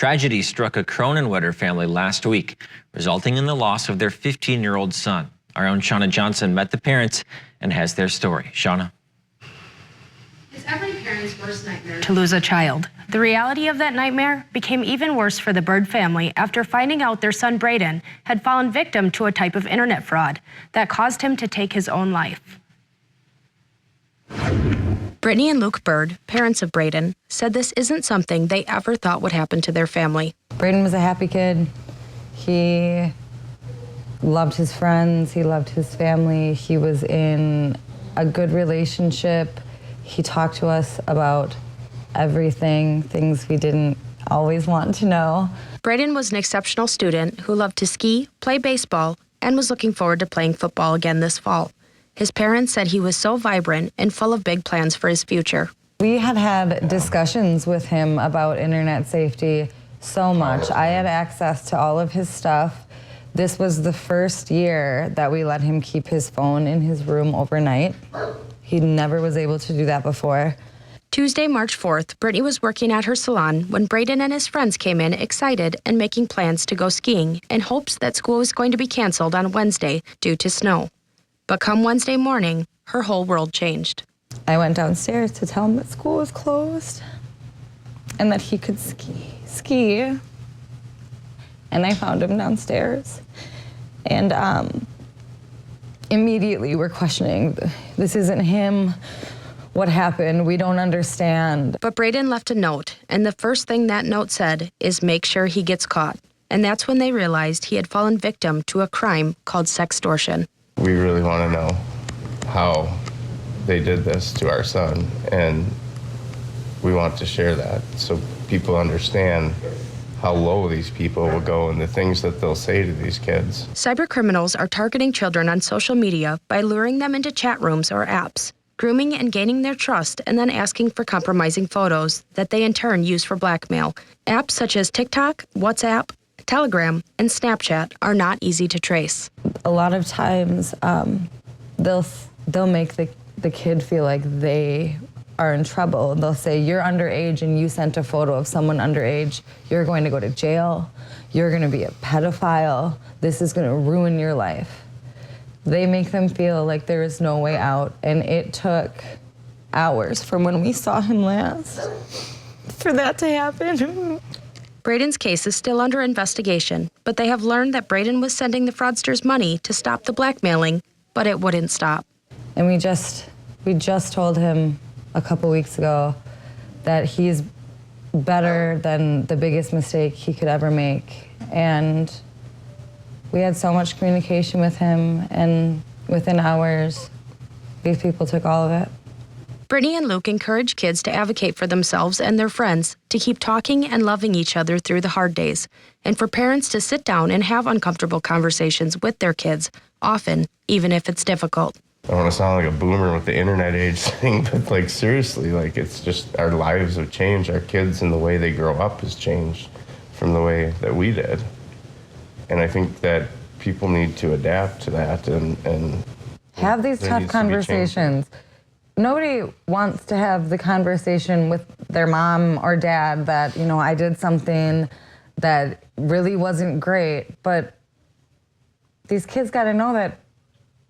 Tragedy struck a Kronenwetter family last week, resulting in the loss of their 15-year-old son. Our own Shauna Johnson met the parents and has their story. Shauna. It's every parent's worst nightmare to lose a child. The reality of that nightmare became even worse for the Bird family after finding out their son Braden had fallen victim to a type of internet fraud that caused him to take his own life. Brittany and Luke Bird, parents of Braden, said this isn't something they ever thought would happen to their family. Braden was a happy kid. He loved his friends, he loved his family, he was in a good relationship. He talked to us about everything, things we didn't always want to know. Braden was an exceptional student who loved to ski, play baseball, and was looking forward to playing football again this fall. His parents said he was so vibrant and full of big plans for his future. We had discussions with him about internet safety so much. I had access to all of his stuff. This was the first year that we let him keep his phone in his room overnight. He never was able to do that before. Tuesday, March 4th, Brittany was working at her salon when Braden and his friends came in excited and making plans to go skiing in hopes that school was going to be canceled on Wednesday due to snow. But come Wednesday morning, her whole world changed. I went downstairs to tell him that school was closed and that he could ski. And I found him downstairs. And immediately we're questioning, this isn't him. What happened? We don't understand. But Braden left a note, and the first thing that note said is make sure he gets caught. And that's when they realized he had fallen victim to a crime called sextortion. We really want to know how they did this to our son, and we want to share that so people understand how low these people will go and the things that they'll say to these kids. Cybercriminals are targeting children on social media by luring them into chat rooms or apps, grooming and gaining their trust, and then asking for compromising photos that they in turn use for blackmail. Apps such as TikTok, WhatsApp, Telegram, and Snapchat are not easy to trace. A lot of times they'll make the kid feel like they are in trouble. They'll say, you're underage and you sent a photo of someone underage. You're going to go to jail. You're going to be a pedophile. This is going to ruin your life. They make them feel like there is no way out, and it took hours from when we saw him last for that to happen. Braden's case is still under investigation, but they have learned that Braden was sending the fraudsters money to stop the blackmailing, but it wouldn't stop. And we just told him a couple weeks ago that he's better than the biggest mistake he could ever make. And we had so much communication with him, and within hours, these people took all of it. Brittany and Luke encourage kids to advocate for themselves and their friends, to keep talking and loving each other through the hard days, and for parents to sit down and have uncomfortable conversations with their kids, often, even if it's difficult. I don't want to sound like a boomer with the internet age thing, but like seriously, like it's just our lives have changed. Our kids and the way they grow up has changed from the way that we did. And I think that people need to adapt to that and have these tough conversations. Nobody wants to have the conversation with their mom or dad that, you know, I did something that really wasn't great, but these kids got to know that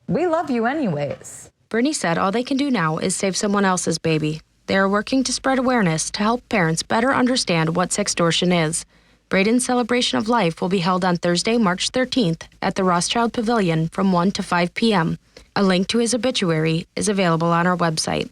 we love you anyways. Brittany said all they can do now is save someone else's baby. They are working to spread awareness to help parents better understand what sextortion is. Braden's celebration of life will be held on Thursday, March 13th at the Rothschild Pavilion from 1 to 5 p.m. A link to his obituary is available on our website.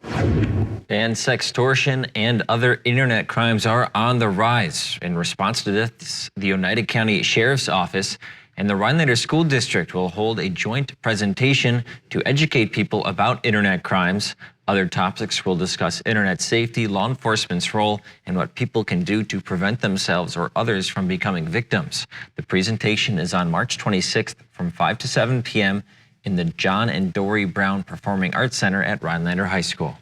And sextortion and other internet crimes are on the rise. In response to this, the Oneida County Sheriff's Office and the Rhinelander School District will hold a joint presentation to educate people about internet crimes. Other topics will discuss internet safety, law enforcement's role, and what people can do to prevent themselves or others from becoming victims. The presentation is on March 26th from 5 to 7 p.m. in the John and Dory Brown Performing Arts Center at Rhinelander High School.